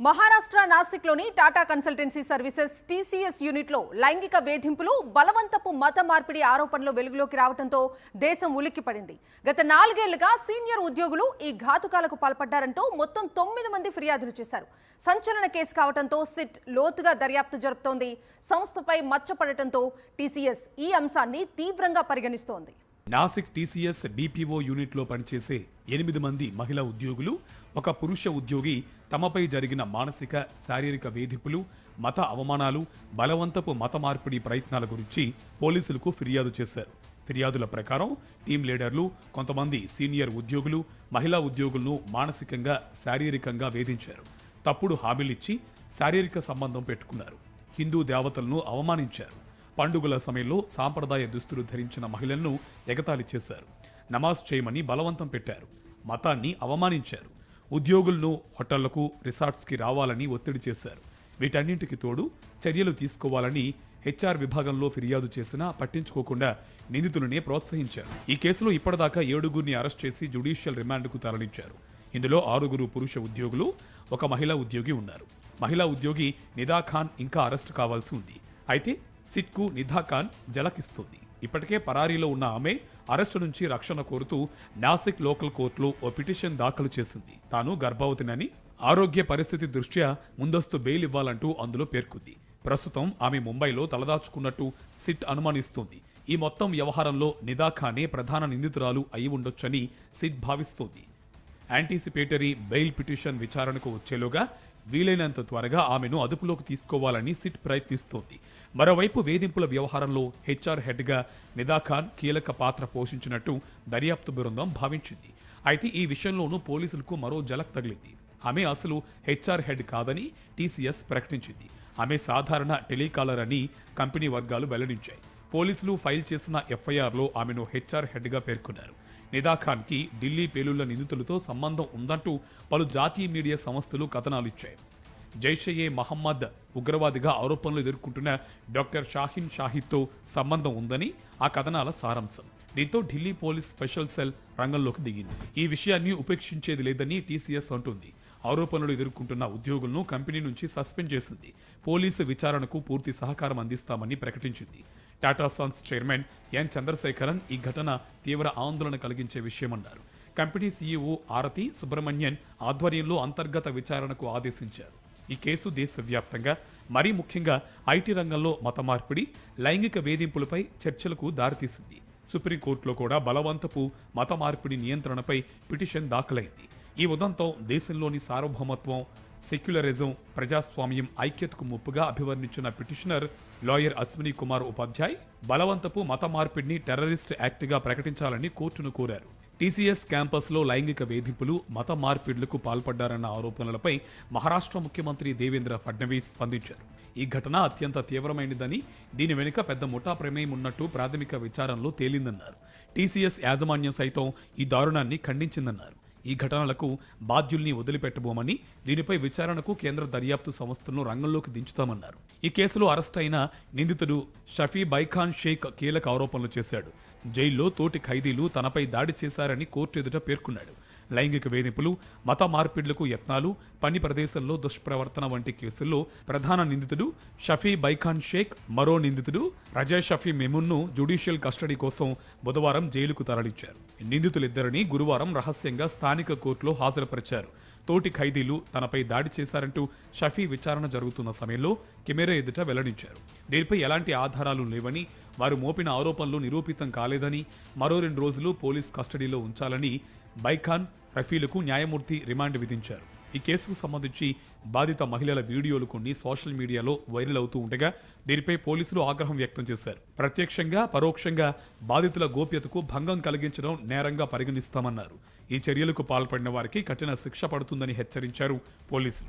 మహారాష్ట్ర నాసిక్లోని Tata Consultancy Services TCS యూనిట్లో లైంగిక వేధింపులు, బలవంతపు మత మార్పిడి ఆరోపణలు వెలుగులోకి రావడంతో దేశం ఉలిక్కిపడింది. గత 4 ఏళ్లుగా సీనియర్ ఉద్యోగులు ఈ ఘాతుకాలకు పాల్పడ్డారంటూ మొత్తం 9 మంది ఫిర్యాదులు చేశారు. సంచలన కేసు కావడంతో సిట్ లోతుగా దర్యాప్తు జరుపుతోంది. సంస్థపై మచ్చపడటంతో టీసీఎస్ ఈ అంశాన్ని తీవ్రంగా పరిగణిస్తోంది. నాసిక్ టీసీఎస్ డిపిఓ యూనిట్లో పనిచేసే 8 మంది మహిళా ఉద్యోగులు, ఒక పురుష ఉద్యోగి తమపై జరిగిన మానసిక, శారీరక వేధింపులు, మత అవమానాలు, బలవంతపు మత మార్పిడి ప్రయత్నాల గురించి పోలీసులకు ఫిర్యాదు చేశారు. ఫిర్యాదుల ప్రకారం టీం లీడర్లు, కొంతమంది సీనియర్ ఉద్యోగులు మహిళా ఉద్యోగులను మానసికంగా, శారీరకంగా వేధించారు. తప్పుడు హామీలిచ్చి శారీరక సంబంధం పెట్టుకున్నారు. హిందూ దేవతలను అవమానించారు. పండుగల సమయంలో సాంప్రదాయ దుస్తులు ధరించిన మహిళలను ఎగతాళి చేశారు. నమాజ్ చేయమని బలవంతం పెట్టారు. మతాన్ని అవమానించారు. ఉద్యోగులను హోటళ్లకు, రిసార్ట్స్కి రావాలని ఒత్తిడి చేశారు. వీటన్నింటికి తోడు చర్యలు తీసుకోవాలని హెచ్ఆర్ విభాగంలో ఫిర్యాదు చేసినా పట్టించుకోకుండా నిందితులనే ప్రోత్సహించారు. ఈ కేసులో ఇప్పటిదాకా 7గురిని అరెస్ట్ చేసి జ్యుడిషియల్ రిమాండ్కు తరలించారు. ఇందులో 6 పురుష ఉద్యోగులు, ఒక మహిళా ఉద్యోగి ఉన్నారు. మహిళా ఉద్యోగి నిదా ఖాన్ ఇంకా అరెస్టు కావాల్సి ఉంది. అయితే సిట్కు నిదా ఖాన్ జలకిస్తుంది. ఇప్పటికే పరారీలో ఉన్న ఆమె అరెస్టు నుంచి రక్షణ కోరుతూ నాసిక్ లోకల్ కోర్టులో ఓ పిటిషన్ దాఖలు చేసింది. తాను గర్భవతినని, ఆరోగ్య పరిస్థితి దృష్ట్యా ముందస్తు బెయిల్ ఇవ్వాలంటూ అందులో పేర్కొంది. ప్రస్తుతం ఆమె ముంబైలో తలదాచుకున్నట్టు సిట్ అనుమానిస్తోంది. ఈ మొత్తం వ్యవహారంలో నిదా ఖానే ప్రధాన నిందితురాలు అయి ఉండొచ్చని సిట్ భావిస్తోంది. యాంటిసిపేటరీ బెయిల్ పిటిషన్ విచారణకు వచ్చేలోగా వీలైనంత త్వరగా ఆమెను అదుపులోకి తీసుకోవాలని సిట్ ప్రయత్నిస్తోంది. మరోవైపు వేధింపుల వ్యవహారంలో హెచ్ఆర్ హెడ్గా నిదా ఖాన్ కీలక పాత్ర పోషించినట్టు దర్యాప్తు బృందం భావించింది. అయితే ఈ విషయంలోనూ పోలీసులకు మరో జలక్ తగిలింది. ఆమె అసలు హెచ్ఆర్ హెడ్ కాదని టీసీఎస్ ప్రకటించింది. ఆమె సాధారణ టెలికాలర్ అని కంపెనీ వర్గాలు వెల్లడించాయి. పోలీసులు ఫైల్ చేసిన ఎఫ్ఐఆర్లో ఆమెను హెచ్ఆర్ హెడ్గా పేర్కొన్నారు. నిదా ఖాన్కి ఢిల్లీ పేలుళ్ల నిందితులతో సంబంధం ఉందంటూ పలు జాతీయ మీడియా సంస్థలు కథనాలిచ్చాయి. జైషే మహమ్మద్ ఉగ్రవాదిగా ఆరోపణలు ఎదుర్కొంటున్న డాక్టర్ షాహీన్ షాహిద్తో సంబంధం ఉందని ఆ కథనాల సారాంశం. దీంతో ఢిల్లీ పోలీస్ స్పెషల్ సెల్ రంగంలోకి దిగింది. ఈ విషయాన్ని ఉపేక్షించేది లేదని టీసీఎస్ అంటుంది. ఆరోపణలు ఎదుర్కొంటున్న ఉద్యోగులను కంపెనీ నుంచి సస్పెండ్ చేసింది. పోలీసు విచారణకు పూర్తి సహకారం అందిస్తామని ప్రకటించింది. Tata Sons chairman N Chandrasekaran ఈ ఘటన తీవ్ర ఆందోళన కలిగించే విషయమన్నారు. కంపెనీ సీఈఓ ఆరతి సుబ్రహ్మణ్యన్ ఆధ్వర్యంలో అంతర్గత విచారణకు ఆదేశించారు. ఈ కేసు దేశవ్యాప్తంగా, మరీ ముఖ్యంగా ఐటీ రంగంలో మత మార్పిడి, లైంగిక వేధింపులపై చర్చలకు దారితీసింది. సుప్రీంకోర్టులో కూడా బలవంతపు మత మార్పిడి నియంత్రణపై పిటిషన్ దాఖలైంది. ఈ ఉదంతం దేశంలోని సార్వభౌమత్వం, సెక్యులరిజం, ప్రజాస్వామ్యం, ఐక్యతకు ముప్పుగా అభివర్ణించిన పిటిషనర్ లాయర్ అశ్విని కుమార్ ఉపాధ్యాయ్ బలవంతపు మత మార్పిడిని టెర్రరిస్ట్ యాక్ట్గా ప్రకటించాలని కోర్టును కోరారు. టీసీఎస్ క్యాంపస్లో లైంగిక వేధింపులు, మత మార్పిడులకు పాల్పడ్డారన్న ఆరోపణలపై మహారాష్ట్ర ముఖ్యమంత్రి దేవేంద్ర ఫడ్నవీస్ స్పందించారు. ఈ ఘటన అత్యంత తీవ్రమైనదని, దీని వెనుక పెద్ద ముఠా ప్రమేయం ఉన్నట్టు ప్రాథమిక విచారణలో తేలిందన్నారు. టీసీఎస్ యాజమాన్యం సైతం ఈ దారుణాన్ని ఖండించిందన్నారు. ఈ ఘటనలకు బాధ్యుల్ని వదిలిపెట్టబోమని, దీనిపై విచారణకు కేంద్ర దర్యాప్తు సంస్థలను రంగంలోకి దించుతామన్నారు. ఈ కేసులో అరెస్ట్ అయిన నిందితుడు షఫీ బైఖాన్ షేక్ కీలక ఆరోపణలు చేశాడు. జైల్లో తోటి ఖైదీలు తనపై దాడి చేశారని కోర్టు ఎదుట పేర్కొన్నాడు. లైంగిక వేధింపులు, మత మార్పిడులకు యత్నాలు, పని ప్రదేశంలో దుష్ప్రవర్తన వంటి కేసుల్లో ప్రధాన నిందితుడు షఫీ బైఖాన్ షేక్, మరో నిందితుడు రజయ్ షఫీ మెమున్ను జ్యుడిషియల్ కస్టడీ కోసం బుధవారం జైలుకు తరలించారు. నిందితులిద్దరిని గురువారం రహస్యంగా స్థానిక కోర్టులో హాజరుపరిచారు. తోటి ఖైదీలు తనపై దాడి చేశారంటూ షఫీ విచారణ జరుగుతున్న సమయంలో కెమెరా ఎదుట వెల్లడించారు. దీనిపై ఎలాంటి ఆధారాలు లేవని, వారు మోపిన ఆరోపణలు నిరూపితం కాలేదని, మరో 2 రోజులు పోలీస్ కస్టడీలో ఉంచాలని బైఖాన్, రఫీలకు న్యాయమూర్తి రిమాండ్ విధించారు. ఈ కేసుకు సంబంధించి బాధిత మహిళల వీడియోలు కొన్ని సోషల్ మీడియాలో వైరల్ అవుతూ ఉండగా దీనిపై పోలీసులు ఆగ్రహం వ్యక్తం చేశారు. ప్రత్యక్షంగా, పరోక్షంగా బాధితుల గోప్యతకు భంగం కలిగించడం నేరంగా పరిగణిస్తామన్నారు. ఈ చర్యలకు పాల్పడిన వారికి కఠిన శిక్ష పడుతుందని హెచ్చరించారు పోలీసులు.